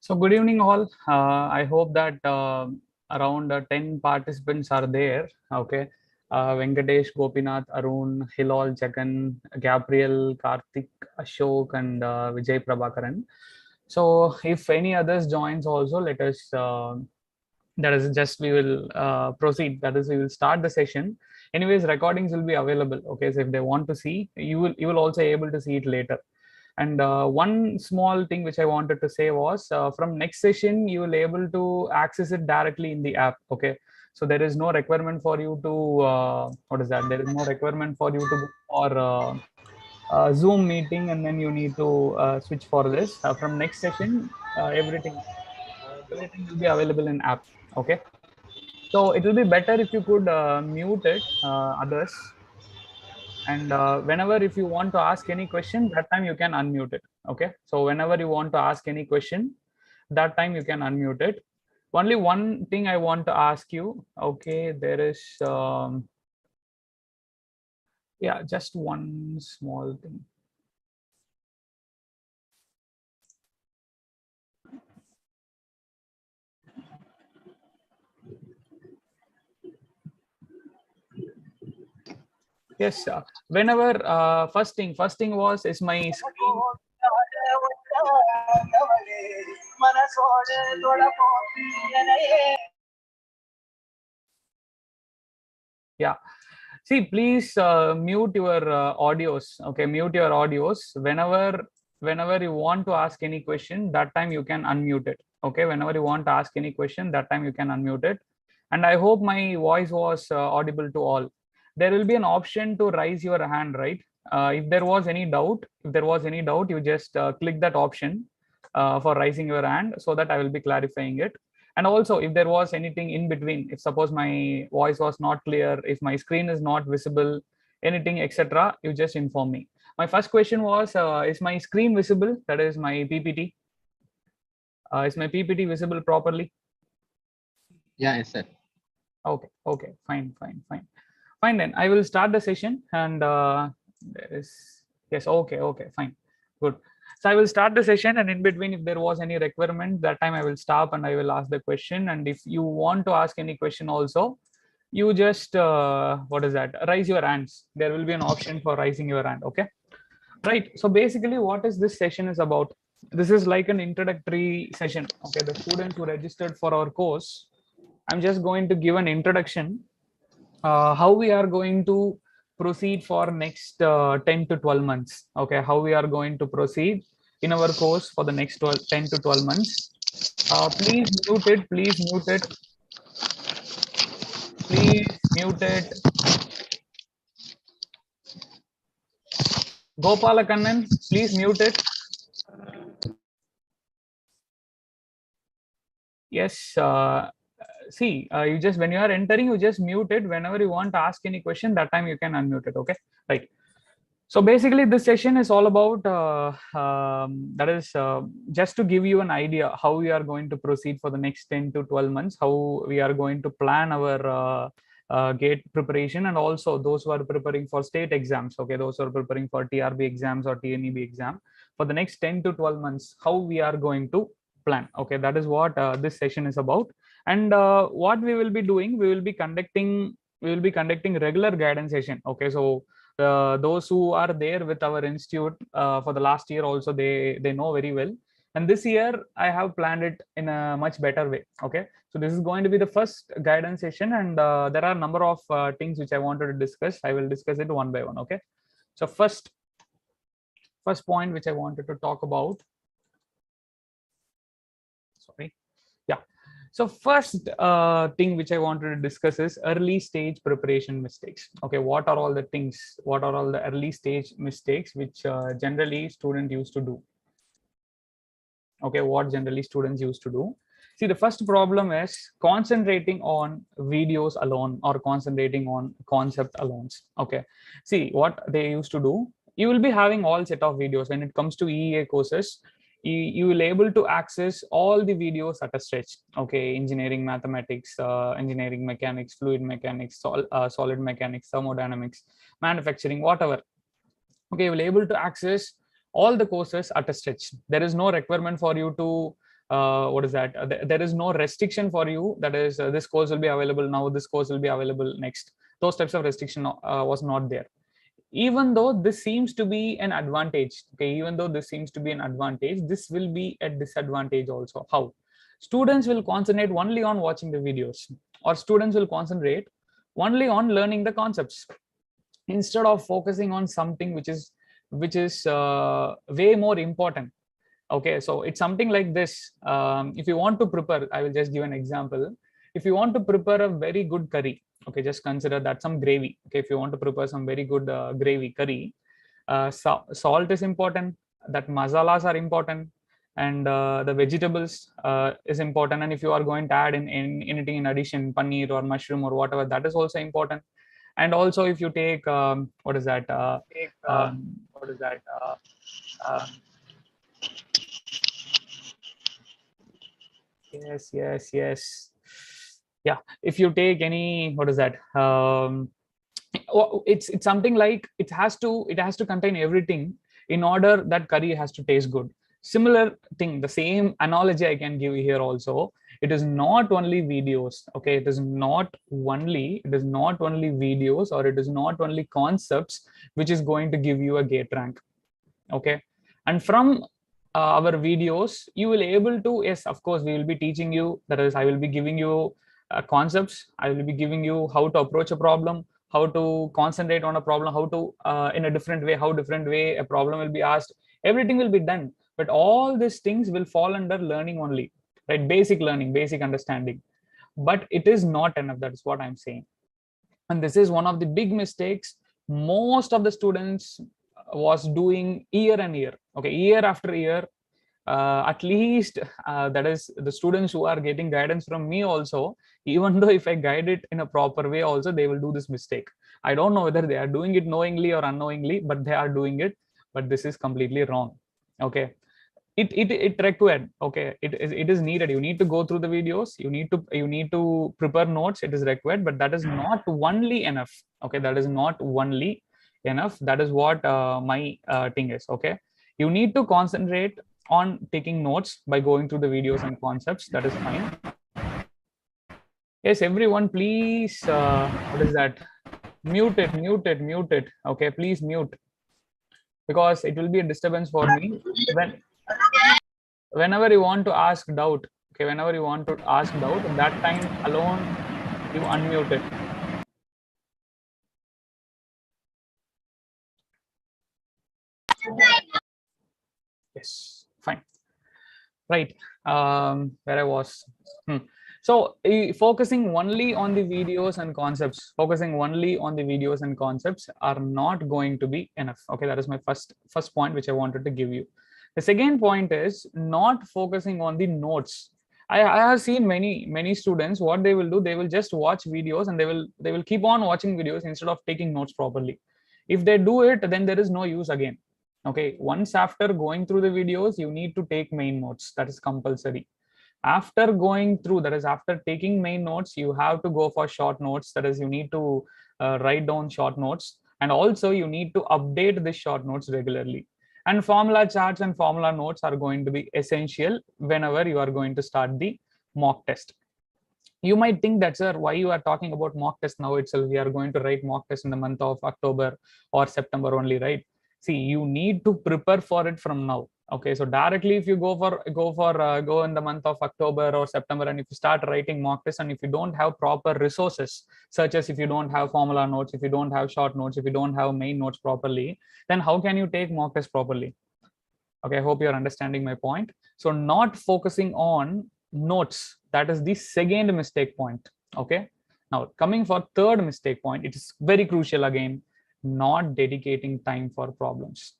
So good evening all. I hope that around 10 participants are there. Okay. Venkatesh, Gopinath, Arun, Hilal, Jagan, Gabriel, Karthik, Ashok, and Vijay Prabhakaran. So if any others joins also, let us, that is just we will proceed. That is, we will start the session. Anyways, recordings will be available. Okay. So if they want to see, you will also able to see it later. And one small thing which I wanted to say was from next session, you will able to access it directly in the app. Okay. So there is no requirement for you to, what is that? There is no requirement for you to go or Zoom meeting and then you need to switch for this. From next session, everything will be available in app. Okay. So it will be better if you could mute it, others, and whenever if you want to ask any question, that time you can unmute it. Okay, so whenever you want to ask any question, that time you can unmute it. Only one thing I want to ask you. Okay, there is yeah, just one small thing. Yes, whenever first thing was is my screen. Yeah, see, please mute your audios. Okay, mute your audios whenever you want to ask any question, that time you can unmute it. Okay, whenever you want to ask any question, that time you can unmute it. And I hope my voice was audible to all. There will be an option to raise your hand, right? If there was any doubt, you just click that option for raising your hand, so that I will be clarifying it. And also, if there was anything in between, if suppose my voice was not clear, if my screen is not visible, anything, etc., you just inform me. My first question was, is my screen visible? That is my PPT. Is my PPT visible properly? Yeah, yes, sir. Okay, fine. Then I will start the session, and there is, yes, okay, fine, good. So I will start the session, and in between, if there was any requirement, that time I will stop and I will ask the question. And if you want to ask any question also, you just what is that? Raise your hands. There will be an option for raising your hand. Okay, right. So basically, what is this session is about? This is like an introductory session. Okay, the students who registered for our course, I'm just going to give an introduction how we are going to proceed for next 10 to 12 months. Okay, how we are going to proceed in our course for the next 10 to 12 months. Please mute it, please mute it, please mute it. Gopalakannan, please mute it. Yes, see, you just, when you are entering, you just mute it. Whenever you want to ask any question, that time you can unmute it. Okay, right. So basically, this session is all about that is just to give you an idea how we are going to proceed for the next 10 to 12 months, how we are going to plan our GATE preparation, and also those who are preparing for state exams. Okay, those who are preparing for TRB exams or TNEB exam for the next 10 to 12 months, how we are going to plan. Okay, that is what this session is about. And what we will be doing, we will be conducting regular guidance session. Okay, so those who are there with our institute for the last year also, they know very well. And this year I have planned it in a much better way. Okay, so this is going to be the first guidance session, and there are a number of things which I wanted to discuss. I will discuss it one by one. Okay, so first point which I wanted to talk about, sorry, yeah. So first thing which I wanted to discuss is early stage preparation mistakes. Okay, what are all the things? What are all the early stage mistakes which generally students used to do? Okay, what generally students used to do? See, the first problem is concentrating on videos alone or concentrating on concept alone. Okay, see what they used to do. You will be having all set of videos when it comes to EEA courses. You will able to access all the videos at a stretch. Okay, engineering mathematics, engineering mechanics, fluid mechanics, solid mechanics, thermodynamics, manufacturing, whatever. Okay, you will able to access all the courses at a stretch. There is no requirement for you to what is that? There is no restriction for you. That is, this course will be available now. This course will be available next. Those types of restriction was not there. Even though this seems to be an advantage, okay, even though this seems to be an advantage, this will be a disadvantage also. How? Students will concentrate only on watching the videos, or students will concentrate only on learning the concepts instead of focusing on something which is way more important. Okay, so it's something like this. If you want to prepare, I will just give an example. If you want to prepare a very good curry, okay, just consider that some gravy. Okay, if you want to prepare some very good gravy curry, salt is important, that masalas are important, and the vegetables is important. And if you are going to add in anything in addition, paneer or mushroom or whatever, that is also important. And also if you take what is that yes, yeah, if you take any, what is that, it's something like it has to contain everything in order that curry has to taste good. Similar thing, the same analogy I can give here also. It is not only videos, okay, it is not only videos, or it is not only concepts which is going to give you a gate rank. Okay, and from our videos you will able to, yes, of course, we will be teaching you, that is, I will be giving you concepts, I will be giving you how to approach a problem, how to concentrate on a problem, how to in a different way a problem will be asked. Everything will be done, but all these things will fall under learning only, right? Basic learning, basic understanding. But it is not enough. That is what I'm saying. And this is one of the big mistakes most of the students was doing year and year, okay, year after year. At least that is the students who are getting guidance from me also, even though if I guide it in a proper way also, they will do this mistake. I don't know whether they are doing it knowingly or unknowingly, but they are doing it. But this is completely wrong. Okay, it required, okay, it is needed. You need to go through the videos, you need to prepare notes, it is required, but that is not only enough. Okay, that is not only enough. That is what my thing is. Okay, you need to concentrate on taking notes by going through the videos and concepts. That is fine. Yes, everyone, please, what is that, mute it. Okay, please mute, because it will be a disturbance for me whenever you want to ask doubt. Okay, whenever you want to ask doubt, that time alone you unmute it. Yes, fine. Right, where I was. So focusing only on the videos and concepts, are not going to be enough. Okay, that is my first point which I wanted to give you. The second point is not focusing on the notes. I have seen many students, what they will do, they will just watch videos and they will keep on watching videos instead of taking notes properly. If they do it, then there is no use again. Okay, once after going through the videos, you need to take main notes. That is compulsory. After going through, that is after taking main notes, you have to go for short notes. That is, you need to write down short notes, and also you need to update the short notes regularly. And formula charts and formula notes are going to be essential whenever you are going to start the mock test. You might think that, sir, why you are talking about mock test now itself? We are going to write mock test in the month of October or September only, right? See, you need to prepare for it from now. Okay, so directly if you go in the month of October or September, and if you start writing mock tests, and if you don't have proper resources, such as if you don't have formula notes, if you don't have short notes, if you don't have main notes properly, then how can you take mock test properly? Okay, I hope you're understanding my point. So not focusing on notes, that is the second mistake point. Okay, now coming for third mistake point, it is very crucial again, not dedicating time for problems.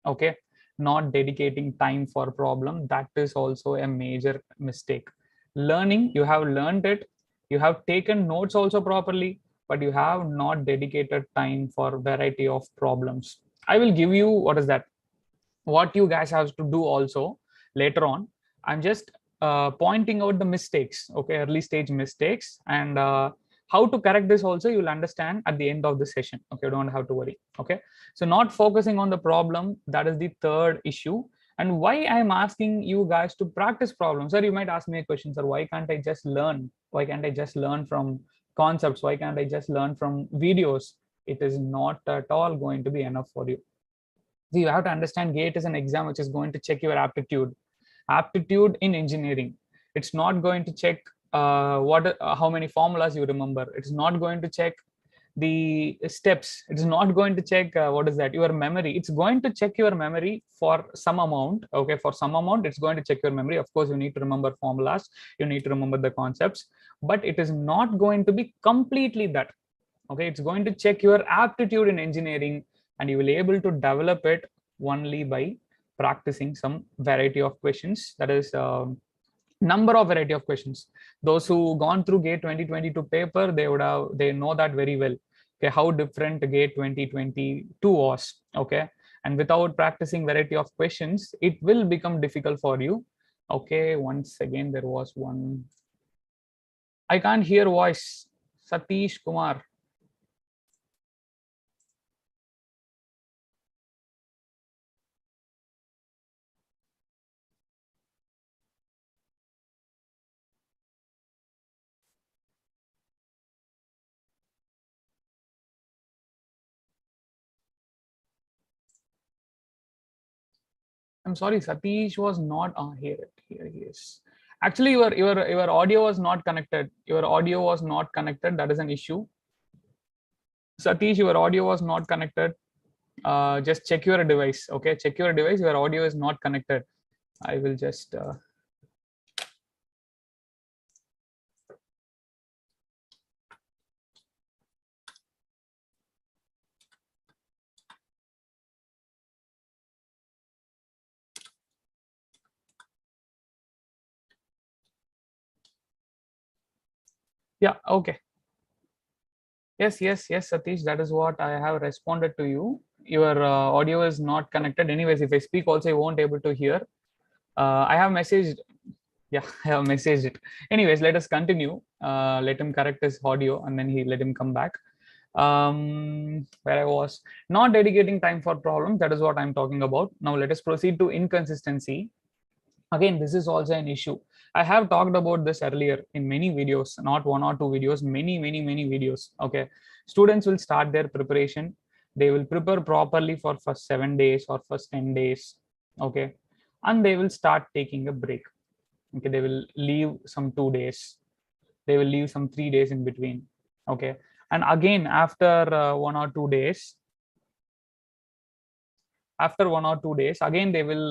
Okay, not dedicating time for problem, that is also a major mistake. Learning, you have learned it, you have taken notes also properly, but you have not dedicated time for variety of problems. I will give you, what is that, what you guys have to do also later on. I'm just pointing out the mistakes, okay, early stage mistakes, and how to correct this also you'll understand at the end of the session. Okay, you don't have to worry. Okay, so not focusing on the problem, that is the third issue. And why I'm asking you guys to practice problems, sir, you might ask me a question, sir, why can't I just learn? Why can't I just learn from concepts? Why can't I just learn from videos? It is not at all going to be enough for you. So you have to understand GATE is an exam which is going to check your aptitude in engineering. It's not going to check how many formulas you remember. It's not going to check the steps. It's not going to check what is that, your memory. It's going to check your memory for some amount. Okay, for some amount it's going to check your memory. Of course you need to remember formulas, you need to remember the concepts, but it is not going to be completely that. Okay, it's going to check your aptitude in engineering, and you will be able to develop it only by practicing some variety of questions. That is number of variety of questions. Those who gone through GATE 2022 paper, they know that very well. Okay, how different GATE 2022 was. Okay, and without practicing variety of questions, it will become difficult for you. Okay, once again there was one. I can't hear voice. Satish Kumar. I'm sorry, Satish was not here. Here he is. Actually, your audio was not connected. Your audio was not connected. That is an issue. Satish, your audio was not connected. Just check your device. Okay, check your device. Your audio is not connected. I will just. Yeah. Okay. Yes, Satish. That is what I have responded to you. Your audio is not connected. Anyways, if I speak also, you won't able to hear. I have messaged. Yeah, I have messaged it. Anyways, let us continue. Let him correct his audio, and then let him come back. Where I was, not dedicating time for problems. That is what I'm talking about. Now let us proceed to inconsistency. Again, this is also an issue. I have talked about this earlier in many videos, not one or two videos, many videos. Okay, students will start their preparation. They will prepare properly for first 7 days or first 10 days. Okay, and they will start taking a break. Okay, they will leave some 2 days, they will leave some 3 days in between. Okay, and again after 1 or 2 days, again they will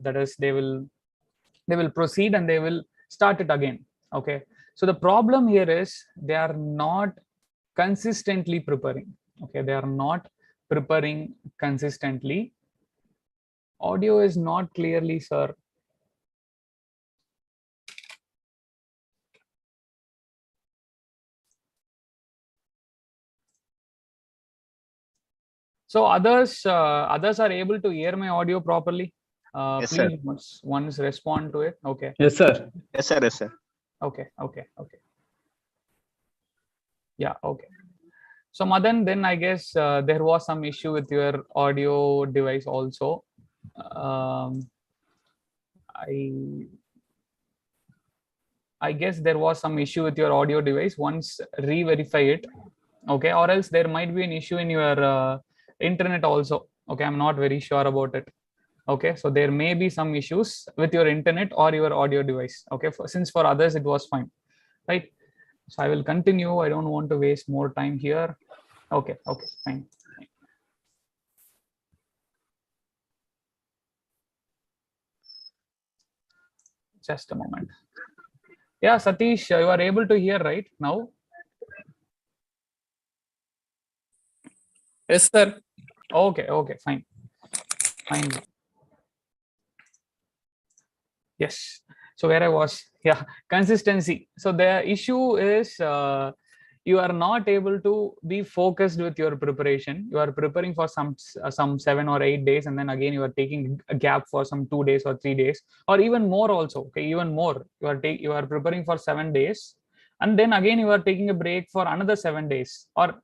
that is they will proceed and they will start it again. Okay, so the problem here is they are not consistently preparing. Okay, they are not preparing consistently. Audio is not clearly, sir. So others are able to hear my audio properly. Yes, Please sir. once respond to it. Okay. Yes, sir. Yes, sir. Yes, sir. Okay. Yeah. Okay. So Madan, then I guess there was some issue with your audio device also. I guess there was some issue with your audio device. Once re-verify it. Okay, or else there might be an issue in your internet also. Okay, I'm not very sure about it. Okay, so there may be some issues with your internet or your audio device. Okay, since for others it was fine, right? So I will continue. I don't want to waste more time here. Okay, fine. Just a moment. Yeah, Satish, you are able to hear right now? Yes, sir. Okay, fine. Yes. So where I was, yeah, consistency. So the issue is you are not able to be focused with your preparation. You are preparing for some 7 or 8 days, and then again you are taking a gap for some 2 days or 3 days, or even more also. Okay, even more. You are preparing for 7 days, and then again you are taking a break for another 7 days or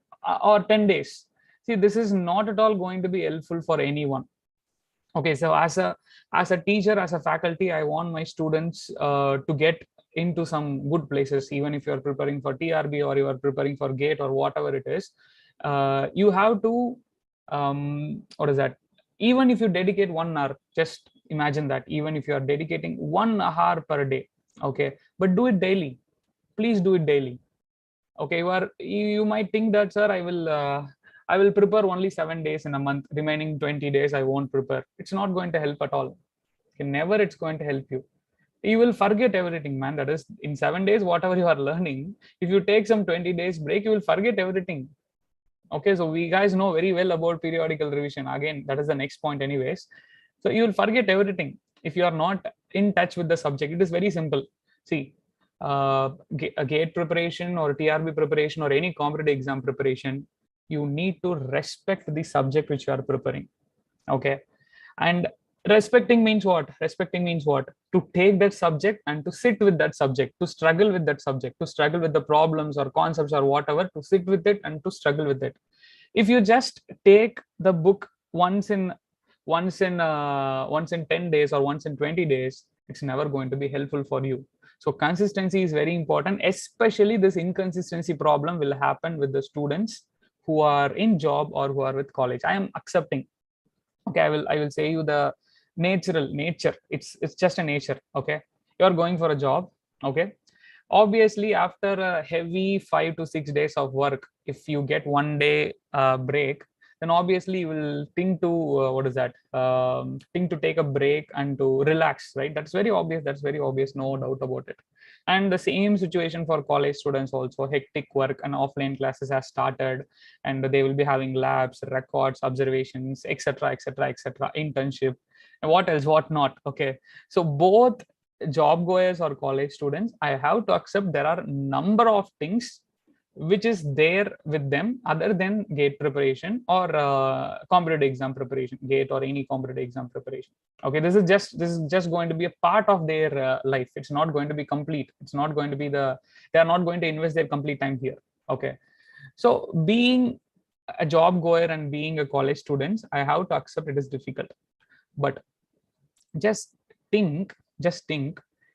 10 days. See, this is not at all going to be helpful for anyone. Okay, so as a teacher, as a faculty, I want my students to get into some good places. Even if you are preparing for TRB or you are preparing for GATE or whatever it is, you have to what is that? Even if you dedicate 1 hour, just imagine that. Even if you are dedicating 1 hour per day, okay, but do it daily. Please do it daily. Okay, you might think that, sir, I will prepare only 7 days in a month, remaining 20 days I won't prepare. It's not going to help at all. Okay, never it's going to help you. You will forget everything, man. That is, in 7 days whatever you are learning, if you take some 20 days break, you will forget everything. Okay, so we guys know very well about periodical revision. Again, that is the next point anyways. So you will forget everything if you are not in touch with the subject. It is very simple. See, a GATE preparation or TRB preparation or any competitive exam preparation, you need to respect the subject which you are preparing. Okay, and respecting means what? Respecting means what? To take that subject and to sit with that subject, to struggle with that subject, to struggle with the problems or concepts or whatever, to sit with it and to struggle with it. If you just take the book once in 10 days or once in 20 days, it's never going to be helpful for you. So consistency is very important. Especially this inconsistency problem will happen with the students who are in job or who are with college. I am accepting. Okay, I will say you the nature. It's just a nature. Okay, you're going for a job. Okay, obviously after a heavy 5 to 6 days of work, if you get 1 day break, then obviously you will think to what is that think to take a break and to relax, right? That's very obvious, no doubt about it. And the same situation for college students also. Hectic work and offline classes has started, and they will be having labs, records, observations, etc, etc, etc, internship, and what else, what not. Okay, so both job goers or college students, I have to accept there are number of things which is there with them other than GATE preparation or competitive exam preparation, GATE or any competitive exam preparation. Okay, this is just going to be a part of their life. It's not going to be complete. It's not going to be they are not going to invest their complete time here. Okay, so being a job goer and being a college student, I have to accept it is difficult. But just think,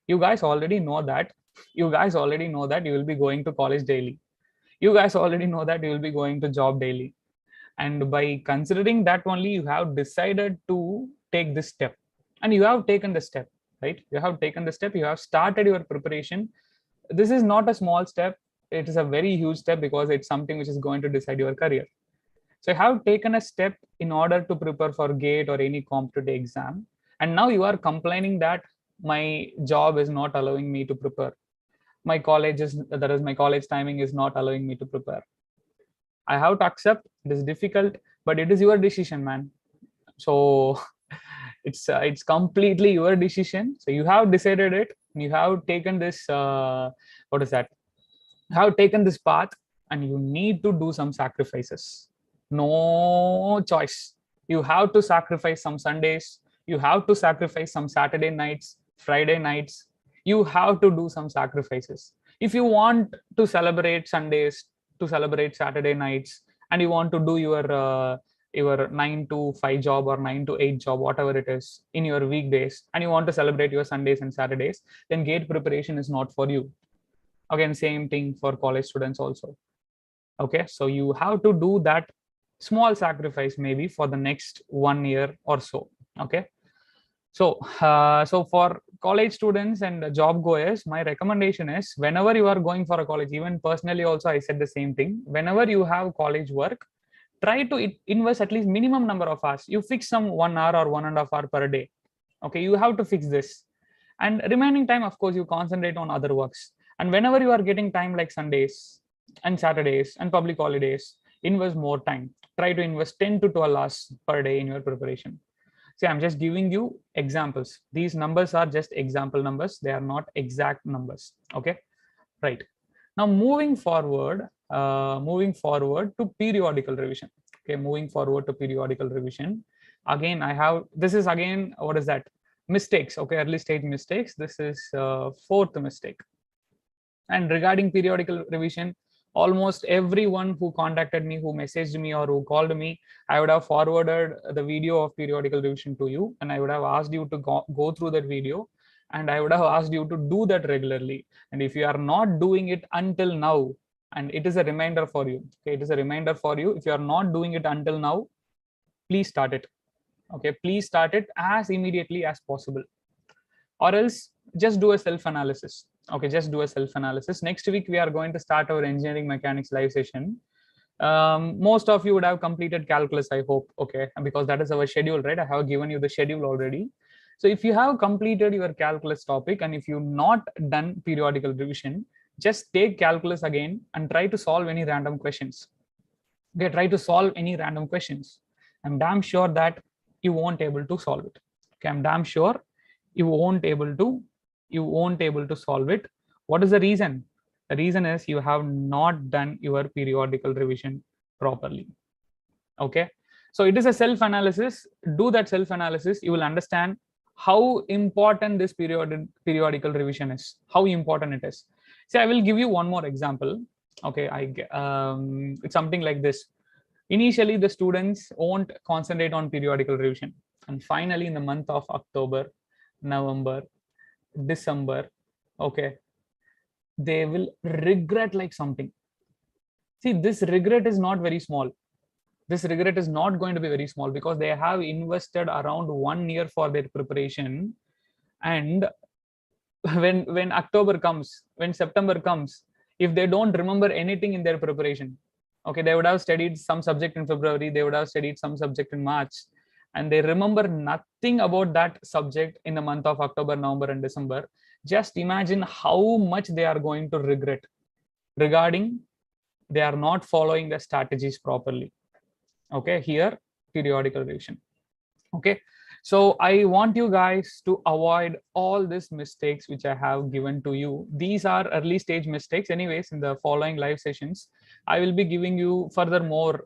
you guys already know that you will be going to college daily. You guys already know that you will be going to job daily. And by considering that only, you have decided to take this step, and you have taken the step, right? You have taken the step, you have started your preparation. This is not a small step. It is a very huge step, because it's something which is going to decide your career. So you have taken a step in order to prepare for GATE or any competitive exam, and now you are complaining that my job is not allowing me to prepare. My college timing is not allowing me to prepare. I have to accept it is difficult, but it is your decision, man. So it's completely your decision. So you have decided it. You have taken this what is that? You have taken this path, and you need to do some sacrifices. No choice. You have to sacrifice some Sundays. You have to sacrifice some Saturday nights, Friday nights. You have to do some sacrifices. If you want to celebrate Sundays, to celebrate Saturday nights, and you want to do your 9 to 5 job or 9 to 8 job, whatever it is, in your weekdays, and you want to celebrate your Sundays and Saturdays, then GATE preparation is not for you. Again, same thing for college students also. Okay, so you have to do that small sacrifice maybe for the next 1 year or so. Okay, so for college students and job goers, my recommendation is, whenever you are going for a college, even personally also I said the same thing, whenever you have college work, try to invest at least minimum number of hours. You fix some 1 hour or 1.5 hour per day. Okay, you have to fix this, and remaining time, of course, you concentrate on other works. And whenever you are getting time, like Sundays and Saturdays and public holidays, invest more time. Try to invest 10 to 12 hours per day in your preparation. See, I'm just giving you examples. These numbers are just example numbers. They are not exact numbers. Okay, right. Now moving forward to periodical revision. Okay, moving forward to periodical revision. Again, this is again, what is that? Mistakes. Okay, early stage mistakes. This is fourth mistake. And regarding periodical revision, almost everyone who contacted me, who messaged me or who called me, I would have forwarded the video of periodical revision to you, and I would have asked you to go through that video, and I would have asked you to do that regularly. And if you are not doing it until now, and it is a reminder for you, okay, it is a reminder for you, if you are not doing it until now, please start it. Okay, please start it as immediately as possible, or else just do a self-analysis. Okay, just do a self-analysis. Next week we are going to start our engineering mechanics live session. Most of you would have completed calculus, I hope. Okay, because that is our schedule, right? I have given you the schedule already. So if you have completed your calculus topic, and if you've not done periodical revision, just take calculus again and try to solve any random questions. Okay, try to solve any random questions. I'm damn sure that you won't able to solve it. Okay, I'm damn sure you won't able to solve it. What is the reason? The reason is you have not done your periodical revision properly. Okay, so it is a self-analysis. Do that self-analysis. You will understand how important this periodical revision is, how important it is. See, I will give you one more example. Okay, it's something like this. Initially, the students won't concentrate on periodical revision, and finally, in the month of October, November, December, okay, they will regret like something. See, this regret is not very small. This regret is not going to be very small, because they have invested around 1 year for their preparation. And when October comes, when September comes, if they don't remember anything in their preparation, okay, they would have studied some subject in February, they would have studied some subject in March, and they remember nothing about that subject in the month of October, November, and December. Just imagine how much they are going to regret regarding they are not following the strategies properly. Okay, here, periodical revision. Okay, so I want you guys to avoid all these mistakes which I have given to you. These are early stage mistakes. Anyways, in the following live sessions, I will be giving you further more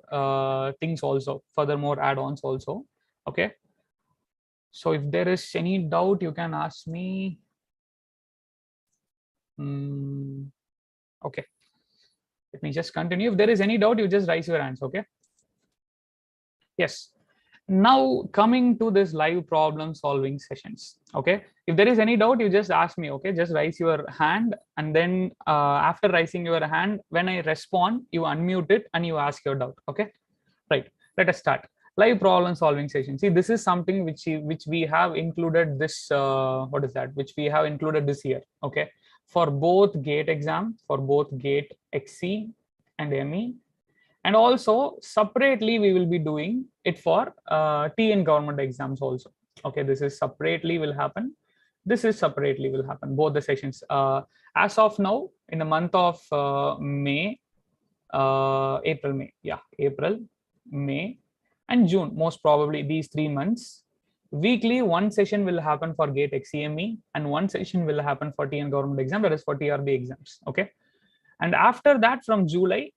things also, further more add-ons also. Okay, so if there is any doubt, you can ask me. Okay, let me just continue. If there is any doubt, you just raise your hands. Okay. Yes. Now coming to this live problem solving sessions. Okay, if there is any doubt, you just ask me. Okay, just raise your hand, and then after raising your hand, when I respond, you unmute it and you ask your doubt. Okay, right, let us start live problem solving session. See, this is something which we have included this what is that, which we have included this year. Okay, for both GATE exam, for both GATE XC and ME. And also separately, we will be doing it for TN government exams also. Okay, this is separately will happen. This is separately will happen, both the sessions. As of now, in the month of May, April, May, yeah, April, May, and June, most probably these 3 months, weekly one session will happen for GATE XCME, and one session will happen for TN government exam, that is for TRB exams. Okay, and after that, from July,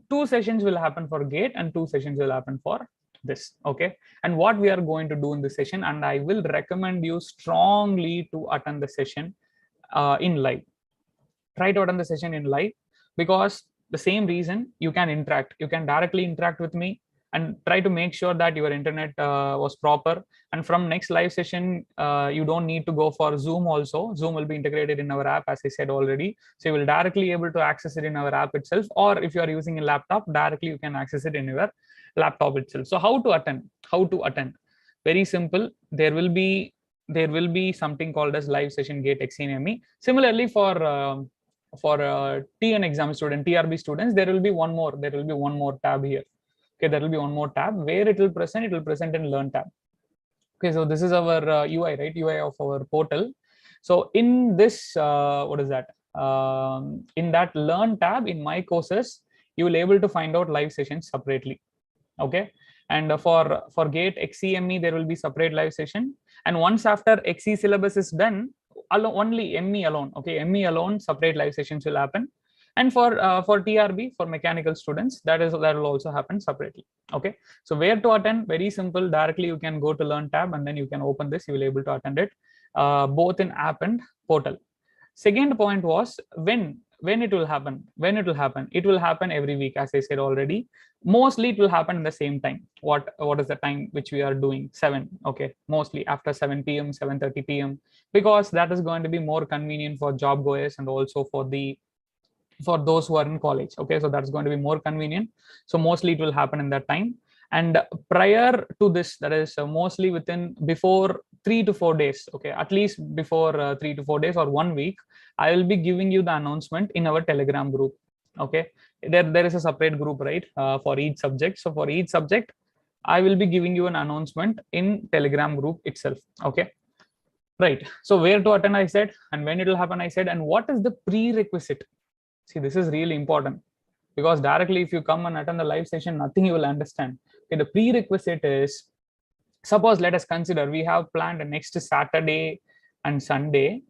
2 sessions will happen for GATE and 2 sessions will happen for this. Okay, and what we are going to do in this session, and I will recommend you strongly to attend the session in live. Try to attend the session in live, because the same reason, you can interact, you can directly interact with me, and try to make sure that your internet was proper. And from next live session, you don't need to go for Zoom also. Zoom will be integrated in our app, as I said already. So you will directly able to access it in our app itself, or if you are using a laptop, directly you can access it in your laptop itself. So how to attend? How to attend? Very simple. There will be something called as live session GATE XCME. Similarly, for TN exam student, TRB students, there will be one more tab here. Okay, there will be one more tab where it will present in Learn tab. Okay, so this is our UI, right? UI of our portal. So in this, what is that? In that Learn tab, in My Courses, you will able to find out live sessions separately. Okay, and for GATE XCME, there will be separate live session. And once after XC syllabus is done, only ME alone. Okay, ME alone, separate live sessions will happen. And for TRB, for mechanical students, that will also happen separately. Okay, so where to attend? Very simple. Directly you can go to Learn tab, and then you can open this. You will able to attend it both in app and portal. Second point was, when when it will happen, it will happen every week, as I said already. Mostly it will happen in the same time. What is the time which we are doing? 7. Okay, mostly after 7 p.m, 7:30 p.m, because that is going to be more convenient for job goers and also for those who are in college. Okay, so that's going to be more convenient. So mostly it will happen in that time. And prior to this, that is mostly before 3 to 4 days, okay, at least before 3 to 4 days or 1 week, I will be giving you the announcement in our Telegram group. Okay, there is a separate group, right, for each subject. So for each subject, I will be giving you an announcement in Telegram group itself. Okay, right. So where to attend, I said, and when it will happen, I said, and what is the prerequisite. See, this is really important, because directly if you come and attend the live session, nothing you will understand. Okay, the prerequisite is, suppose let us consider we have planned next Saturday and Sunday.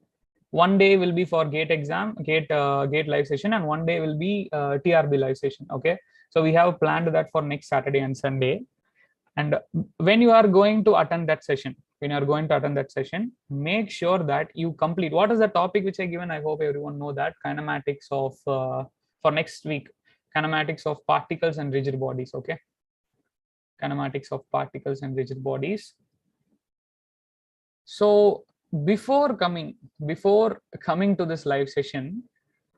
One day will be for gate exam, gate live session, and one day will be TRB live session. Okay, so we have planned that for next Saturday and Sunday. And when you are going to attend that session, make sure that you complete, what is the topic which I given? I hope everyone know that. Kinematics of for next week, kinematics of particles and rigid bodies. Okay, kinematics of particles and rigid bodies. So before coming to this live session,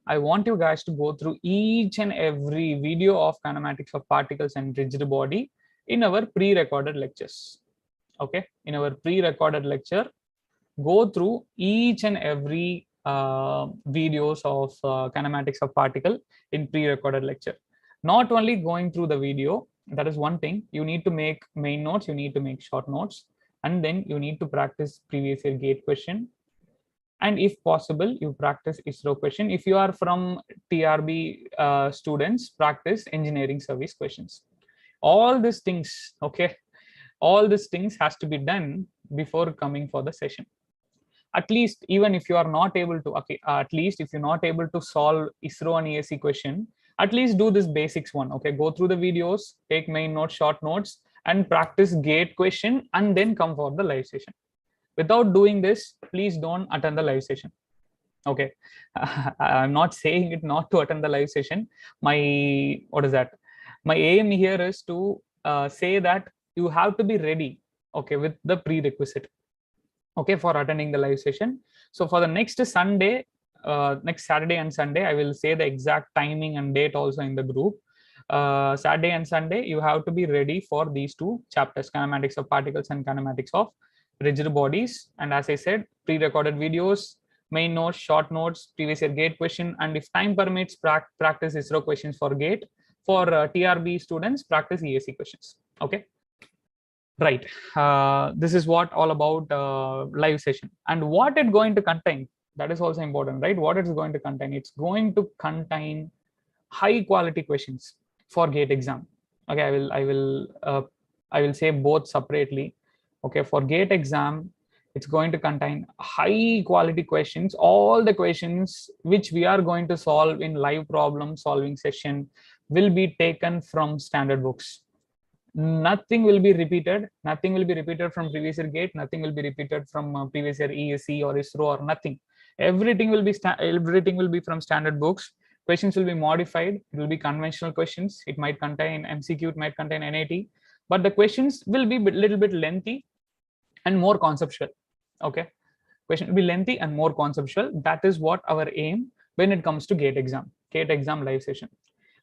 I want you guys to go through each and every video of kinematics of particles and rigid body in our pre-recorded lectures. Okay, in our pre-recorded lecture, go through each and every videos of kinematics of particle in pre-recorded lecture. Not only going through the video, that is one thing. You need to make main notes, you need to make short notes, and then you need to practice previous year gate question. And if possible, you practice ISRO question. If you are from TRB students, practice engineering service questions. All these things, okay, all these things has to be done before coming for the session. At least, even if you are not able to, okay, at least if you're not able to solve ISRO and ESE question, at least do this basics one. Okay, go through the videos, take main notes, short notes, and practice gate question, and then come for the live session. Without doing this, please don't attend the live session. Okay, I'm not saying it not to attend the live session. My aim here is to say that you have to be ready, okay, with the prerequisite, okay, for attending the live session. So for the next Sunday, next Saturday and Sunday, I will say the exact timing and date also in the group. Saturday and Sunday, you have to be ready for these 2 chapters, kinematics of particles and kinematics of rigid bodies. And as I said, pre-recorded videos, main notes, short notes, previous year gate question, and if time permits, practice ISRO questions for gate. For TRB students, practice ESE questions. Okay, right. This is what all about live session, and what it's going to contain. That is also important, right? What it's going to contain? It's going to contain high quality questions for gate exam. Okay, I will say both separately. Okay, for gate exam, it's going to contain high quality questions. All the questions which we are going to solve in live problem solving session will be taken from standard books. Nothing will be repeated. Nothing will be repeated from previous year gate. Nothing will be repeated from previous year ESE or ISRO or nothing. Everything will be from standard books. Questions will be modified. It will be conventional questions. It might contain MCQ, it might contain NAT, but the questions will be a little bit lengthy and more conceptual. Okay, question will be lengthy and more conceptual. That is what our aim when it comes to gate exam live session.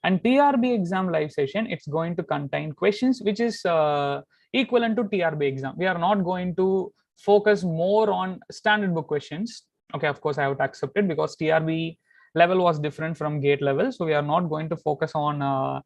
And TRB exam live session, it's going to contain questions which is equivalent to TRB exam. We are not going to focus more on standard book questions. Okay, of course I have to accept it, because TRB level was different from gate level, so we are not going to focus on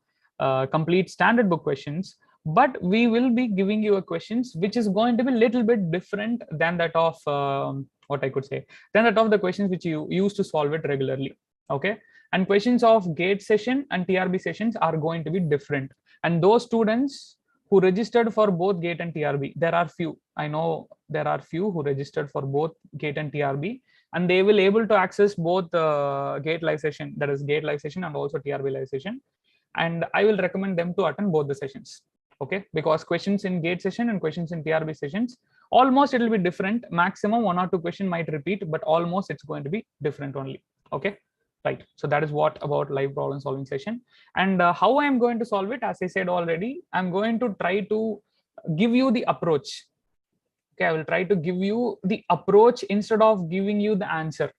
complete standard book questions, but we will be giving you a questions which is going to be a little bit different than that of than that of the questions which you used to solve it regularly. Okay, and questions of gate session and TRB sessions are going to be different. And those students who registered for both gate and TRB, there are few, I know there are few who registered for both gate and TRB, and they will able to access both gate live session, that is gate live session, and also TRB live session. And I will recommend them to attend both the sessions. Okay, because questions in gate session and questions in TRB sessions, almost it will be different. Maximum 1 or 2 questions might repeat, but almost it's going to be different only. Okay, right? So that is what about live problem solving session. And how I am going to solve it, as I said already, I'm going to try to give you the approach. Okay, I will try to give you the approach instead of giving you the answer.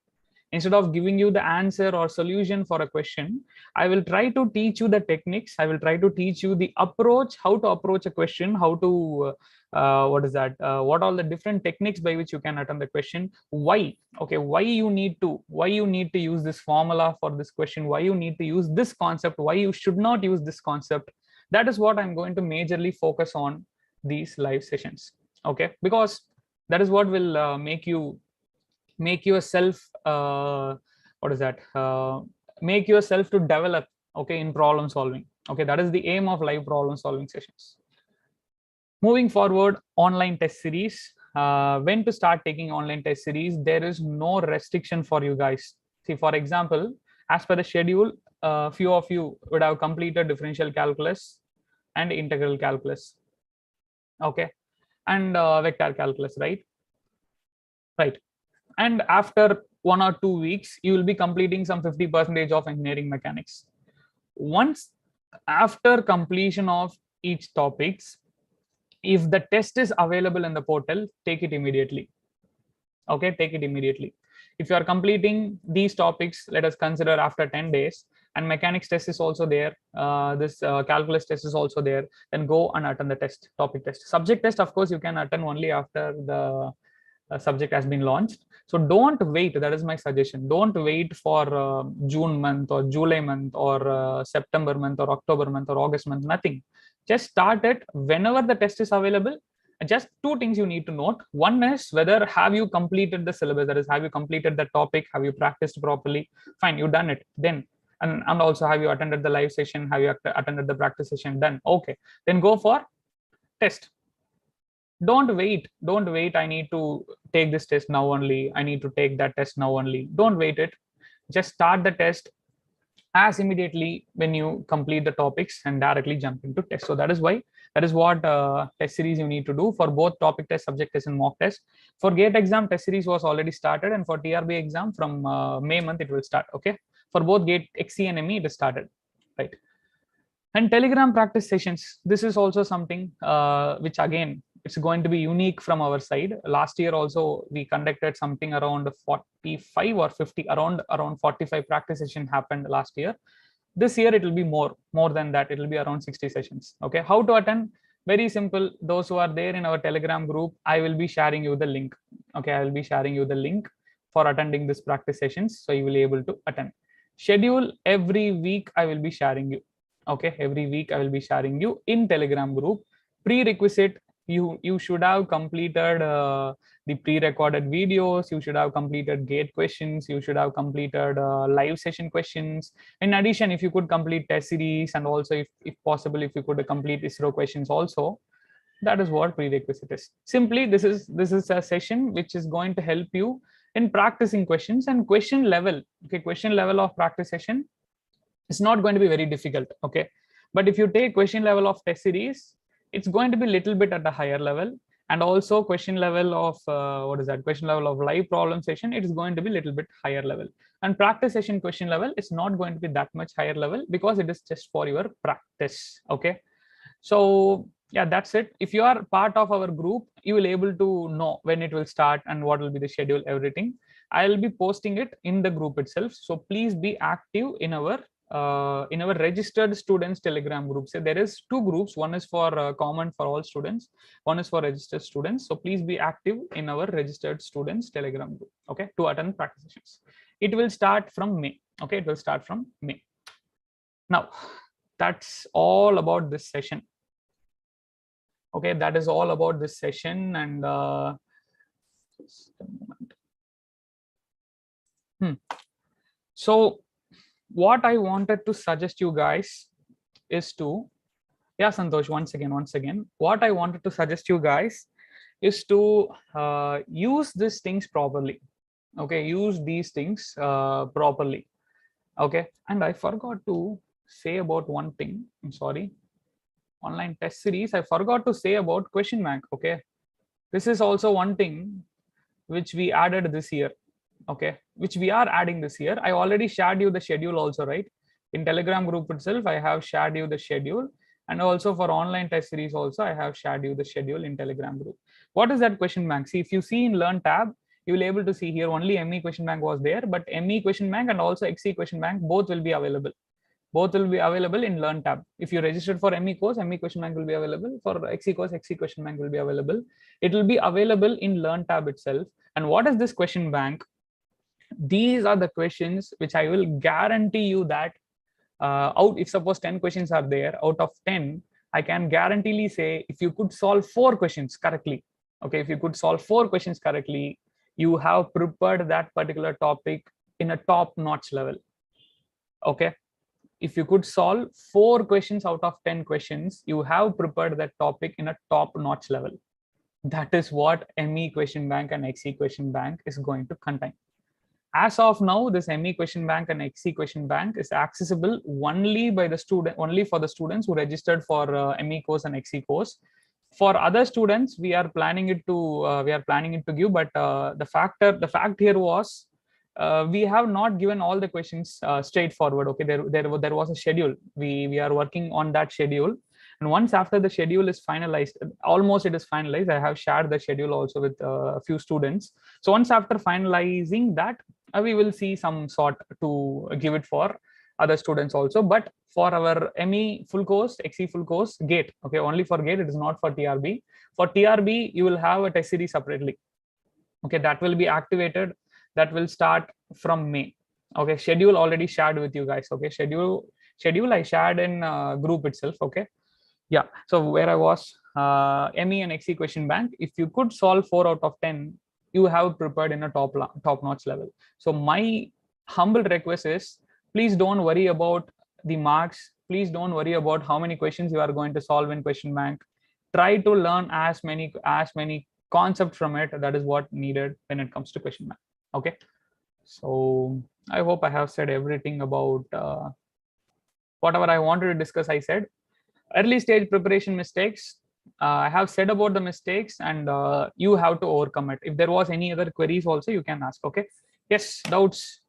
Instead of giving you the answer or solution for a question, I will try to teach you the techniques. I will try to teach you the approach, how to approach a question, how to what all the different techniques by which you can attempt the question, why, okay, why you need to use this formula for this question, why you need to use this concept, why you should not use this concept. That is what I'm going to majorly focus on these live sessions. Okay, because that is what will make yourself make yourself to develop, okay, in problem solving. Okay, that is the aim of live problem solving sessions. Moving forward, online test series. When to start taking online test series, there is no restriction for you guys. See, for example, as per the schedule, few of you would have completed differential calculus and integral calculus, okay, and vector calculus, right? And after 1 or 2 weeks, you will be completing some 50% of engineering mechanics. Once after completion of each topics, if the test is available in the portal, take it immediately. Okay, take it immediately. If you are completing these topics, let us consider after 10 days, and mechanics test is also there, this calculus test is also there, then go and attend the test, topic test. Subject test, of course, you can attend only after the subject has been launched. So don't wait. That is my suggestion. Don't wait for June month or July month or September month or October month or August month. Nothing. Just start it whenever the test is available. And just two things you need to note. One is whether have you completed the syllabus. That is, have you completed the topic? Have you practiced properly? Fine, you've done it. Then and also, have you attended the live session? Have you attended the practice session? Done. Okay. Then go for test. Don't wait, I need to take this test now only, I need to take that test now only. Don't wait it. Just start the test as immediately when you complete the topics and directly jump into test. So that is what test series you need to do for both topic test, subject test, and mock test. For GATE exam, test series was already started, and for TRB exam from May month it will start. Okay, for both GATE XE and ME it is started, right? And Telegram practice sessions, this is also something which again, it's going to be unique from our side. Last year also we conducted something around 45 or 50, around 45 practice session happened last year. This year it will be more than that. It will be around 60 sessions. Okay, how to attend? Very simple. Those who are there in our Telegram group, I will be sharing you the link. Okay, I will be sharing you the link for attending this practice sessions, so you will be able to attend. Schedule every week I will be sharing you. Okay, every week I will be sharing you in Telegram group. Prerequisite, you should have completed the pre-recorded videos, you should have completed GATE questions, you should have completed live session questions. In addition, if you could complete test series, and also if possible, if you could complete ISRO questions also, that is what prerequisite is. Simply, this is a session which is going to help you in practicing questions and question level. Okay, question level of practice session is not going to be very difficult. Okay, but if you take question level of test series, it's going to be a little bit at a higher level, and also question level of question level of live problem session, it is going to be a little bit higher level, and practice session question level is not going to be that much higher level because it is just for your practice. Okay, so yeah, that's it. If you are part of our group, you will able to know when it will start and what will be the schedule, everything. I'll be posting it in the group itself, so please be active in our registered students Telegram group. So there is two groups. One is for common for all students, one is for registered students. So please be active in our registered students Telegram group, okay, to attend practice sessions. It will start from May. Okay, it will start from May. Now that's all about this session. Okay, that is all about this session. And just a moment. So what I wanted to suggest you guys is to, yeah, Santosh, once again, what I wanted to suggest you guys is to use these things properly. Okay, use these things properly. Okay, and I forgot to say about one thing. I'm sorry. Online test series, I forgot to say about question bank. Okay, this is also one thing which we added this year. okay, which we are adding this year. I already shared you the schedule also, right? In Telegram group itself, I have shared you the schedule, and also for online test series also, I have shared you the schedule in Telegram group. What is that question bank? See, if you see in Learn tab, you will able to see here only ME question bank was there, but ME question bank and also XE question bank both will be available. Both will be available in Learn tab. If you registered for ME course, ME question bank will be available. For XE course, XE question bank will be available. It will be available in Learn tab itself. And what is this question bank? These are the questions which I will guarantee you that if suppose 10 questions are there, out of 10, I can guaranteely say if you could solve 4 questions correctly, okay, if you could solve 4 questions correctly, you have prepared that particular topic in a top-notch level. Okay, if you could solve 4 questions out of 10 questions, you have prepared that topic in a top-notch level. That is what ME question bank and XE question bank is going to contain. As of now, this ME question bank and XE question bank is accessible only by the student, only for the students who registered for ME course and XE course. For other students, we are planning it to give, but the fact here was we have not given all the questions straightforward. Okay, there was a schedule. We are working on that schedule, and once after the schedule is finalized, almost it is finalized. I have shared the schedule also with a few students. So once after finalizing that, we will see some sort to give it for other students also. But for our ME full course, XE full course, GATE, okay, only for GATE, it is not for TRB. For TRB, you will have a test series separately. Okay, that will be activated. That will start from May. Okay, schedule already shared with you guys. Okay, schedule I shared in group itself. Okay, yeah. So where I was, ME and XE question bank. If you could solve 4 out of 10, you have prepared in a top-notch level. So my humble request is, please don't worry about the marks. Please don't worry about how many questions you are going to solve in question bank. Try to learn as many concepts from it. That is what needed when it comes to question bank. Okay, so I hope I have said everything about whatever I wanted to discuss. I said early stage preparation mistakes. I have said about the mistakes, and you have to overcome it. If there was any other queries also, you can ask. Okay, yes, doubts.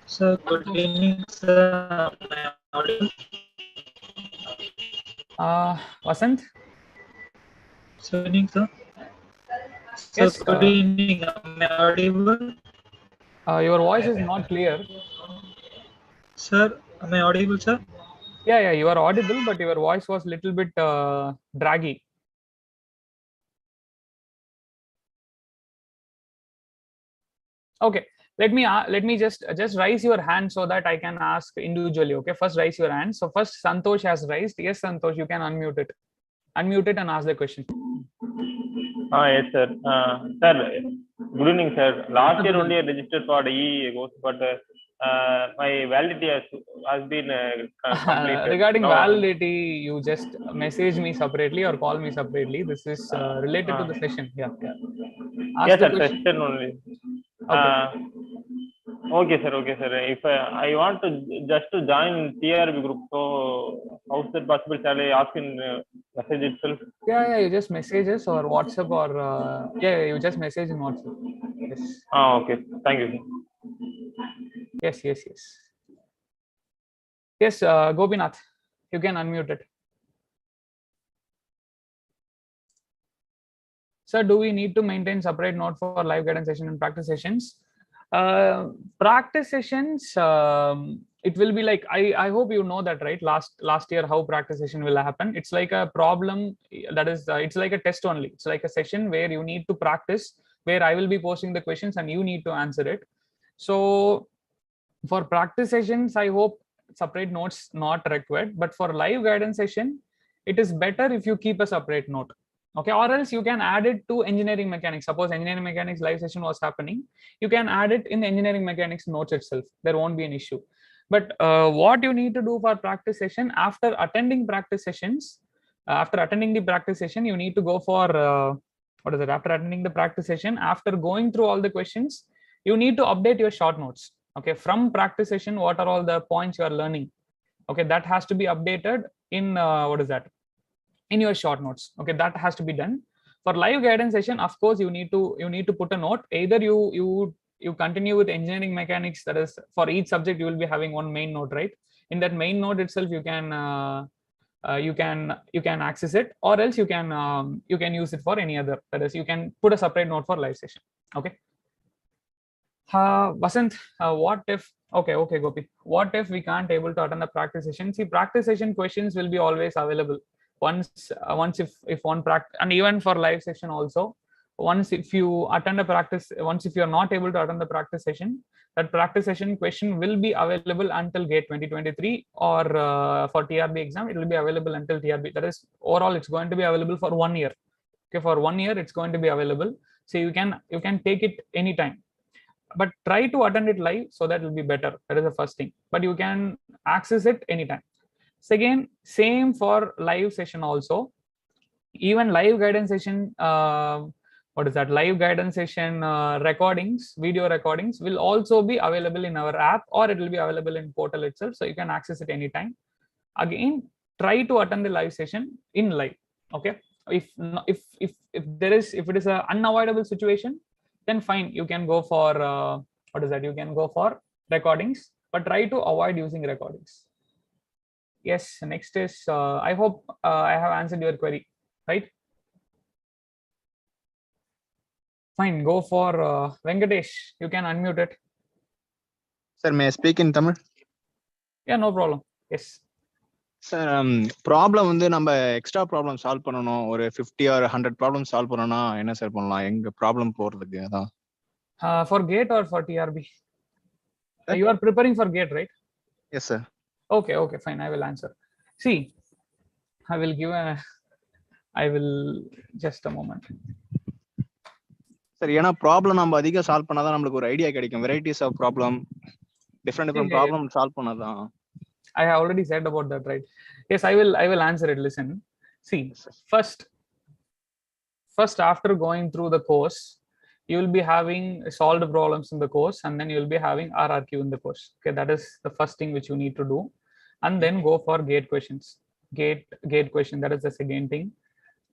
Sir, good evening, sir. Vasant? Good evening, sir. Yes, sir, good evening. Am I audible? Your voice is not clear. Sir, am I audible, sir? Yeah, you are audible, but your voice was a little bit draggy. Okay, let me just raise your hand so that I can ask individually. Okay, first raise your hand. So first Santosh has raised. Yes, Santosh, you can unmute it and ask the question. Yes, sir. Sir, good evening, sir. Last year only I registered for the EEA course, but my validity has been completed. Regarding validity, you just message me separately or call me separately. This is related to the session. Yeah. Ask yes, the sir. question. Session only. Okay. Okay, sir. Okay, sir. If I want to just to join TRB group, so how is that possible? Shall I ask in message itself? Yeah. You just message us or WhatsApp or you just message in WhatsApp. Yes. Okay. Thank you, sir. Yes. Yes, Gopinath, you can unmute it. Sir, do we need to maintain separate note for live guidance session and practice sessions? Practice sessions, it will be like, I hope you know that, right? Last year, how practice session will happen. It's like a problem that is, it's like a test only. It's like a session where you need to practice, where I will be posting the questions and you need to answer it. So for practice sessions, I hope separate notes not required, but for live guidance session, it is better if you keep a separate note. Okay, or else you can add it to engineering mechanics. Suppose engineering mechanics live session was happening, you can add it in the engineering mechanics notes itself. There won't be an issue. But what you need to do for practice session, after attending practice sessions, after attending the practice session, you need to go for after attending the practice session, after going through all the questions, you need to update your short notes. Okay, from practice session, what are all the points you are learning? Okay, that has to be updated in in your short notes. Okay, that has to be done. For live guidance session, of course, you need to put a note. Either you continue with engineering mechanics, that is for each subject you will be having one main note, right? In that main note itself you can access it, or else you can use it for any other, that is you can put a separate note for live session. Okay. Vasant, what if okay Gopi, what if we can't able to attend the practice session? See, practice session questions will be always available once if one practice, and even for live session also, once if you attend a practice, once if you are not able to attend the practice session, that practice session question will be available until GATE 2023, or for TRB exam it will be available until TRB. That is, overall it's going to be available for 1 year. Okay, for 1 year it's going to be available, so you can take it anytime, but try to attend it live, so that will be better. That is the first thing, but you can access it anytime. Second, same for live session also. Even live guidance session, what is that, live guidance session recordings, video recordings will also be available in our app, or it will be available in portal itself, so you can access it anytime. Again, try to attend the live session in live. Okay, if it is an unavoidable situation, then fine, you can go for what is that, you can go for recordings, but try to avoid using recordings. Yes, next is I hope I have answered your query, right? Fine, go for Venkatesh. You can unmute it. Sir, may I speak in Tamil? Yeah, no problem. Yes. Sir, problem வந்து நம்ம extra problem solve பண்ணணும், ஒரு 50 or 100 problem solve பண்ணனும்னா என்ன sir பண்ணலாம்? எங்க problem போறதுக்கு அதான். For GATE or for TRB? You are preparing for GATE, right? Yes, sir. Okay, fine. I will answer. See, I will just a moment. Sir, ஏன்னா problem நம்ம அதிகம் solve பண்ணாதான் நமக்கு ஒரு ஐடியா கிடைக்கும். Varieties of problem, different problem solve பண்ணாதான். I have already said about that, right? Yes, I will answer it. Listen, see, first after going through the course, you will be having solved problems in the course, and then you will be having RRQ in the course. Okay, that is the first thing which you need to do, and then go for GATE questions. Gate question, that is the second thing.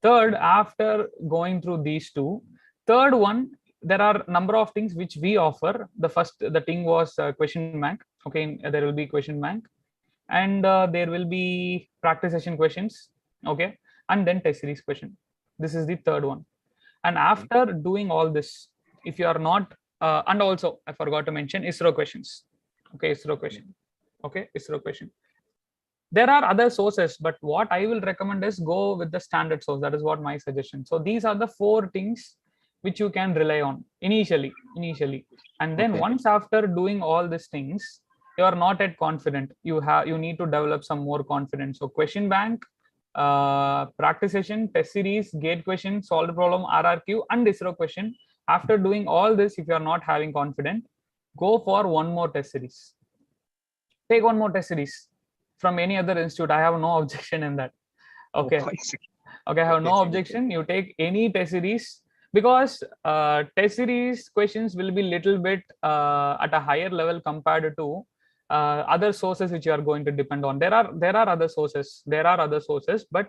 Third, after going through these two, third one, there are number of things which we offer. The thing was question bank. Okay, there will be question bank, and there will be practice session questions. Okay, and then test series question. This is the third one. And after doing all this, if you are not and also I forgot to mention ISRO questions. Okay, ISRO question. Okay, ISRO question. There are other sources, but what I will recommend is go with the standard source. That is what my suggestion. So these are the 4 things which you can rely on initially, and then once after doing all these things, you are not yet confident. You need to develop some more confidence. So question bank, practice session, test series, GATE question, solved problem, RRQ, and ISRO question. After doing all this, if you are not having confidence, go for one more test series. Take one more test series from any other institute. I have no objection in that. Okay, I have no objection. You take any test series, because test series questions will be little bit at a higher level compared to other sources which you are going to depend on. There are other sources, but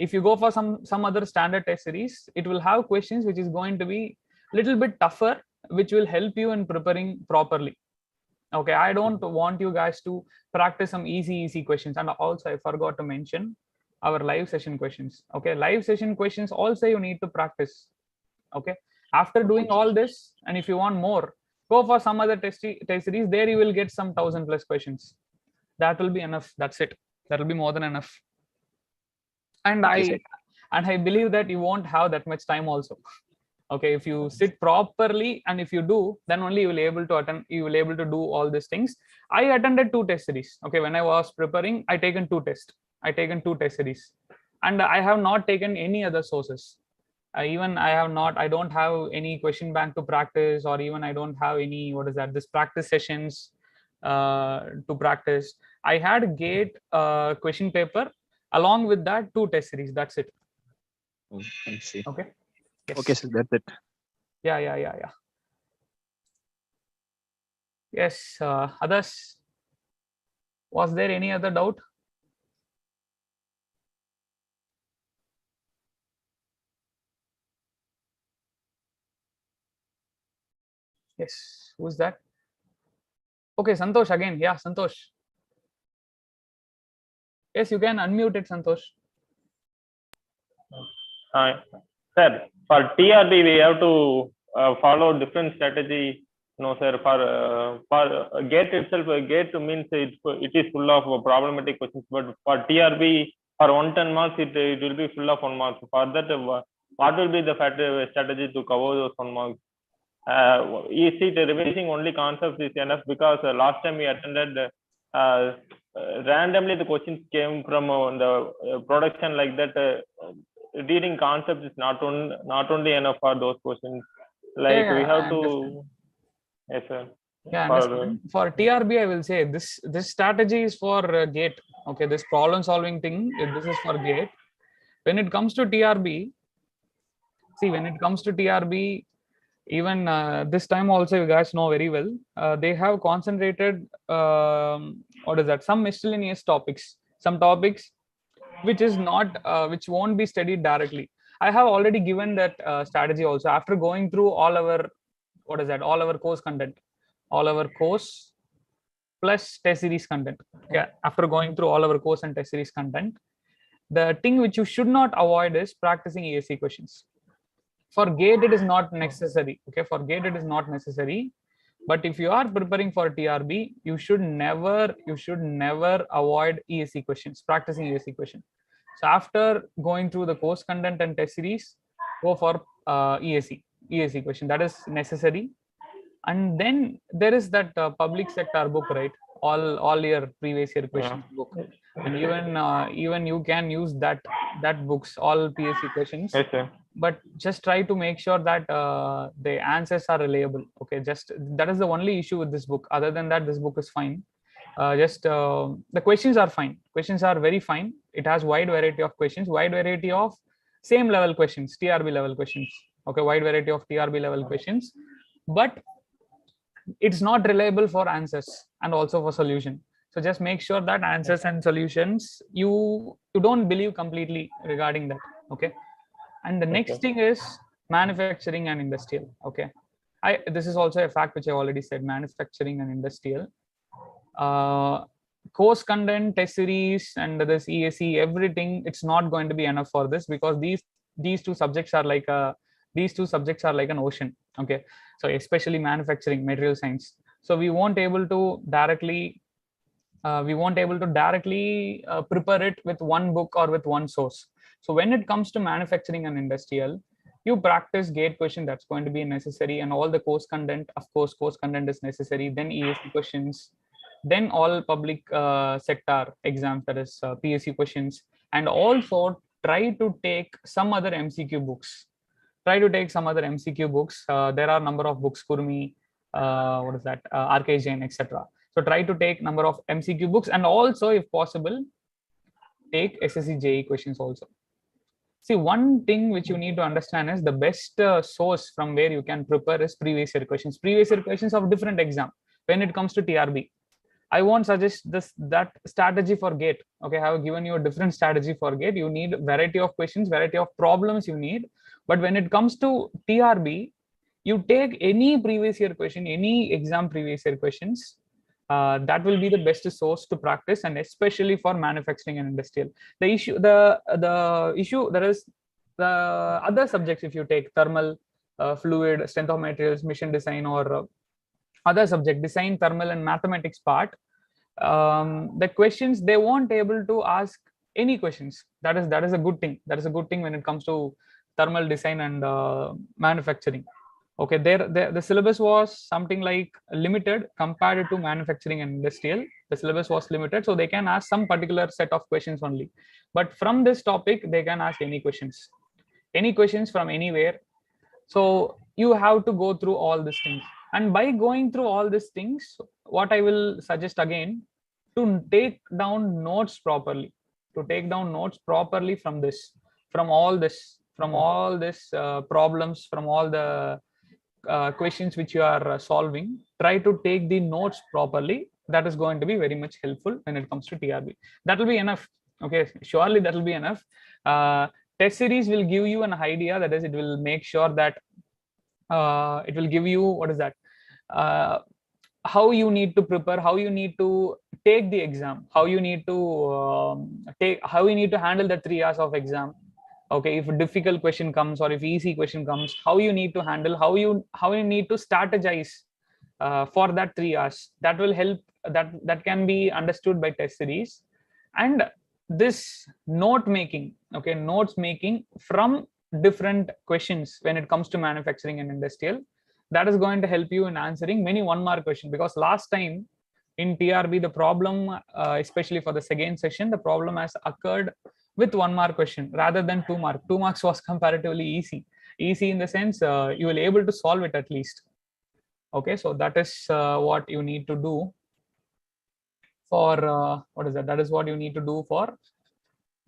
if you go for some other standard test series, it will have questions which is going to be little bit tougher, which will help you in preparing properly. Okay, I don't want you guys to practice some easy questions. And also I forgot to mention our live session questions. Okay, live session questions also you need to practice. Okay, after doing all this, and if you want more, go for some other test series. There you will get some 1000+ questions. That will be enough. That's it. That will be more than enough. And I believe that you won't have that much time also. Okay, if you sit properly and if you do, then only you will able to attend, you will able to do all these things. I attended 2 test series. Okay, when I was preparing, I taken 2 test series, and I have not taken any other sources. I don't have any question bank to practice, or even I don't have any, this practice sessions to practice. I had GATE question paper, along with that 2 test series. That's it. I see. Okay. Yes. Okay, sir, that's it. Yeah. Yes, others, was there any other doubt? Yes, who's that? Okay, Santosh again. Yeah, Santosh. Yes, you can unmute it, Santosh. Sir, for TRB, we have to follow different strategy. No, sir. For GATE itself, GATE means it is full of problematic questions. But for TRB, for 110 marks, it will be full of 1 mark. For that, what will be the strategy to cover those 1 marks? ESE revising only concepts is enough, because last time we attended, randomly the questions came from the production like that. Reading concepts is not only enough for those questions. Like we have to. Yes, sir. Yeah, for TRB, I will say this strategy is for GATE. Okay, this problem solving thing, this is for GATE. When it comes to TRB, see, when it comes to TRB, even this time also, you guys know very well, they have concentrated what is that, some miscellaneous topics, some topics which is not which won't be studied directly. I have already given that strategy also after going through all our all our course content, all our course plus test series content. Yeah, after going through all our course and test series content, the thing which you should not avoid is practicing ESE questions. For GATE, it is not necessary. Okay, for GATE, it is not necessary. But if you are preparing for TRB, you should never avoid ESE questions, practicing ESE questions. So after going through the course content and test series, go for ESE question. That is necessary. And then there is that public sector book, right? All your previous year questions book, and even you can use that books, all PSC questions. Yes, sir. But just try to make sure that the answers are reliable. Okay, just that is the only issue with this book. Other than that, this book is fine. The questions are fine. Questions are very fine. It has wide variety of questions, wide variety of same level questions, TRB level questions. Okay, wide variety of TRB level questions, but it's not reliable for answers and also for solution. So just make sure that answers and solutions, you don't believe completely regarding that. Okay. And the next thing is manufacturing and industrial. Okay. This is also a fact which I already said, manufacturing and industrial. Course content, test series, and this ESE, everything, it's not going to be enough for this, because these two subjects are like an ocean. Okay. So especially manufacturing, material science. So we won't able to directly prepare it with one book or with one source. So when it comes to manufacturing and industrial, you practice GATE question, that's going to be necessary, and all the course content, of course, course content is necessary. Then ESE questions, then all public sector exams, that is PSU questions, and also try to take some other MCQ books. There are a number of books, Kurmi, RK Jain, etc. So try to take number of MCQ books, and also, if possible, take SSC JE questions also. See, one thing which you need to understand is the best source from where you can prepare is previous year questions. Previous year questions of different exam. When it comes to TRB, I won't suggest that strategy for GATE. Okay, I have given you a different strategy for GATE. You need variety of questions, variety of problems you need. But when it comes to TRB, you take any previous year question, any exam previous year questions. That will be the best source to practice, and especially for manufacturing and industrial. The issue there is the other subjects. If you take thermal, fluid, strength of materials, mission design, or other subject, design, thermal, and mathematics part, the questions, they won't able to ask any questions. That is a good thing. That is a good thing when it comes to thermal, design, and manufacturing. Okay, the syllabus was something like limited compared to manufacturing and industrial. The syllabus was limited, so they can ask some particular set of questions only. But from this topic, they can ask any questions from anywhere. So you have to go through all these things. And by going through all these things, what I will suggest again, to take down notes properly. From all this problems, from all the questions which you are solving, try to take the notes properly. That is going to be very much helpful when it comes to TRB. That will be enough. Okay, surely that will be enough. Test series will give you an idea, that is, it will make sure that it will give you how you need to prepare, how you need to take the exam, how you need to how you need to handle the 3 hours of exam. Okay, if a difficult question comes or if easy question comes, how you need to handle, how you need to strategize for that 3 hours. That will help. That can be understood by test series. And this note making, okay, notes making from different questions when it comes to manufacturing and industrial, that is going to help you in answering many 1-mark questions. Because last time in TRB, the problem, especially for the second session, the problem has occurred with 1-mark question rather than 2-mark. 2 marks was comparatively easy in the sense you will able to solve it at least. Okay, so that is what you need to do for what is that? That is what you need to do for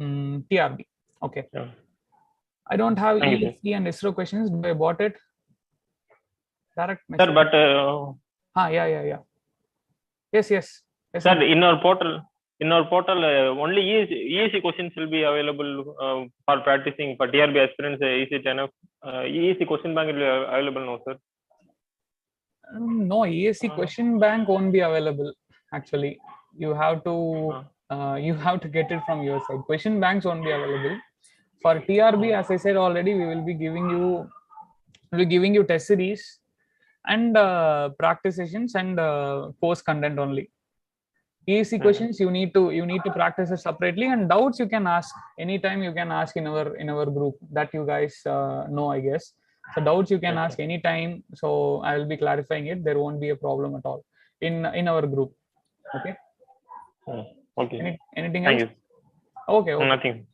TRB. Okay. Yeah. I don't have Thank you, ESE and ISRO questions. Do I bought it? Direct sir. message. But Yeah. Yes. sir, in our portal, only ESE questions will be available for practicing for TRB aspirants. ESE 10F, ESE question bank will be available now, sir. No, ESE question bank won't be available. Actually, you have to get it from your side. Question banks won't be available. For TRB, as I said already, we will be giving you test series and practice sessions and course content only. ESE questions you need to practice it separately, and doubts you can ask anytime. You can ask in our group that you guys know, I guess. So doubts you can ask anytime. So I will be clarifying it. There won't be a problem at all in our group. Okay. Okay. Anything Thank else? you. Okay. Nothing.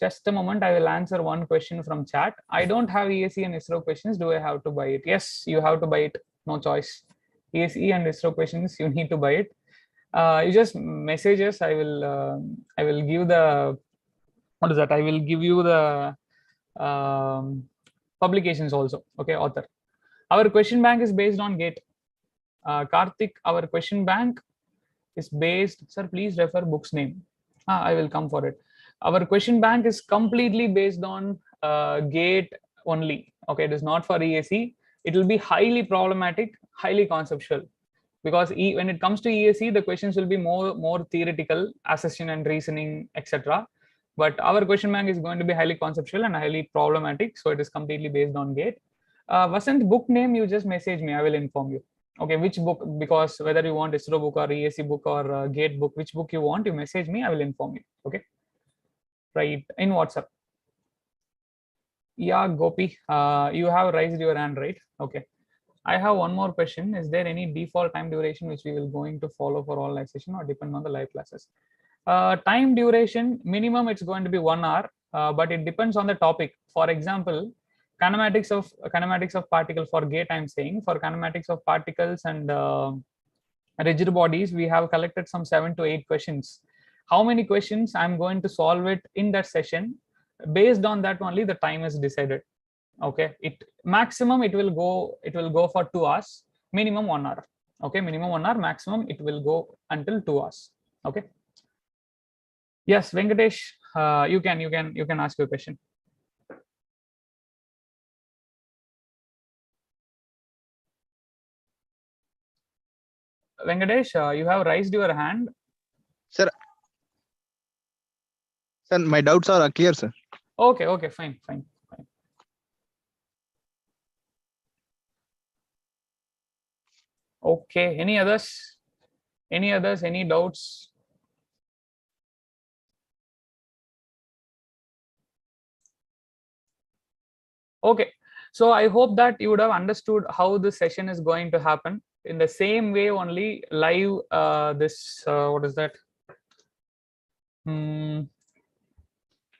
Just a moment. I will answer one question from chat. I don't have ESE and ISRO questions. Do I have to buy it? Yes, you have to buy it. No choice. ESE and ISRO questions, you need to buy it. You just message us. I will give the what is that? I will give you the publications also. Okay, author. Our question bank is based on GATE. Karthik, our question bank is based. Sir, please refer book's name. I will come for it. Our question bank is completely based on GATE only. Okay, it is not for ESE. It will be highly problematic, highly conceptual. Because when it comes to ESE, the questions will be more theoretical, assertion and reasoning, etc. But our question bank is going to be highly conceptual and highly problematic. So it is completely based on GATE. Vasant, book name, you just message me. I will inform you. Okay, which book? Because whether you want ISRO book or ESE book or GATE book, which book you want, you message me. I will inform you. Okay. Right, in WhatsApp. Yeah, Gopi, you have raised your hand, right? Okay. I have one more question. Is there any default time duration which we will going to follow for all live session or depend on the live classes? Time duration, minimum it's going to be 1 hour, but it depends on the topic. For example, kinematics of particle for GATE, I'm saying for kinematics of particles and rigid bodies, we have collected some 7 to 8 questions. How many questions I'm going to solve it in that session? Based on that only the time is decided. Okay, maximum it will go for 2 hours, minimum 1 hour. Okay, minimum 1 hour, maximum it will go until 2 hours. Okay. Yes, Venkatesh, you can ask your question. Venkatesh, you have raised your hand. Sir, my doubts are clear, sir. Okay, fine. Okay, any others? Any doubts? Okay, so I hope that you would have understood how this session is going to happen. In the same way only live what is that?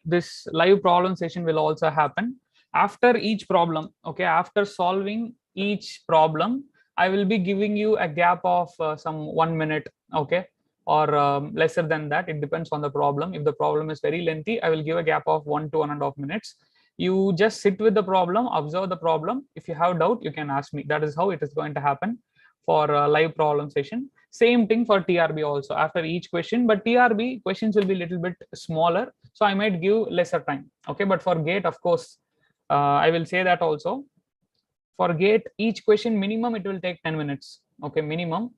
This live problem session will also happen. After each problem, okay, after solving each problem, I will be giving you a gap of some 1 minute, okay, or lesser than that. It depends on the problem. If the problem is very lengthy, I will give a gap of 1 to 1.5 minutes. You just sit with the problem, observe the problem. If you have doubt, you can ask me. That is how it is going to happen for a live problem session. Same thing for TRB also, after each question, but TRB questions will be a little bit smaller, so I might give lesser time. Okay, but for GATE, of course, I will say that also. For GATE, each question minimum it will take 10 minutes. Okay, minimum.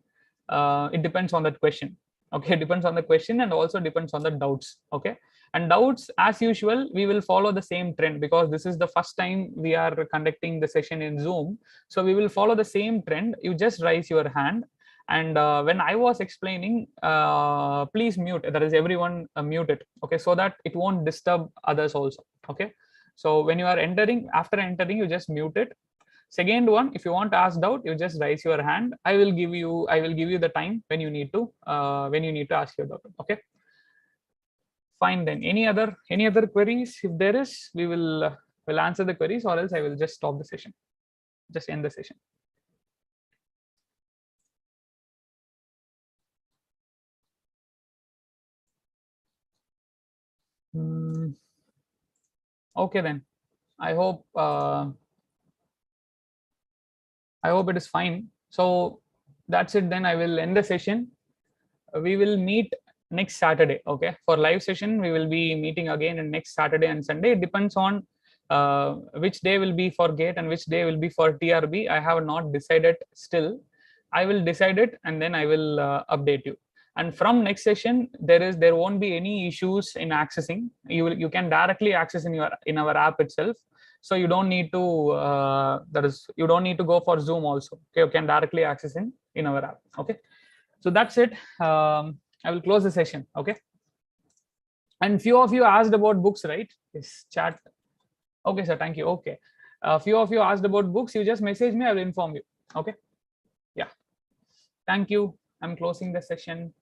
It depends on that question. Okay, it depends on the question and also depends on the doubts. Okay, and doubts, as usual, we will follow the same trend because this is the first time we are conducting the session in Zoom. So we will follow the same trend. You just raise your hand, and when I was explaining, please mute. That is, everyone mute it. Okay, so that it won't disturb others also. Okay, so when you are entering, after entering, you just mute it. Second one, if you want to ask doubt, you just raise your hand. I will give you the time when you need to ask your doubt. Okay, fine. Then any other queries? If there is, we will answer the queries, or else I will just stop the session, just end the session. Okay, then I hope it is fine. So that's it. Then I will end the session. We will meet next Saturday. Okay, for live session we will be meeting again in next Saturday and Sunday. It depends on which day will be for GATE and which day will be for TRB. I have not decided still. I will decide it and then I will update you. And from next session, there won't be any issues in accessing. You can directly access in our app itself. So you don't need to you don't need to go for Zoom also. Okay, you can directly access in our app. Okay, so that's it. I will close the session. Okay, and few of you asked about books, right? Yes, chat. Okay, sir, thank you. Okay, a few of you asked about books. You just message me, I will inform you. Okay, yeah, thank you. I'm closing the session.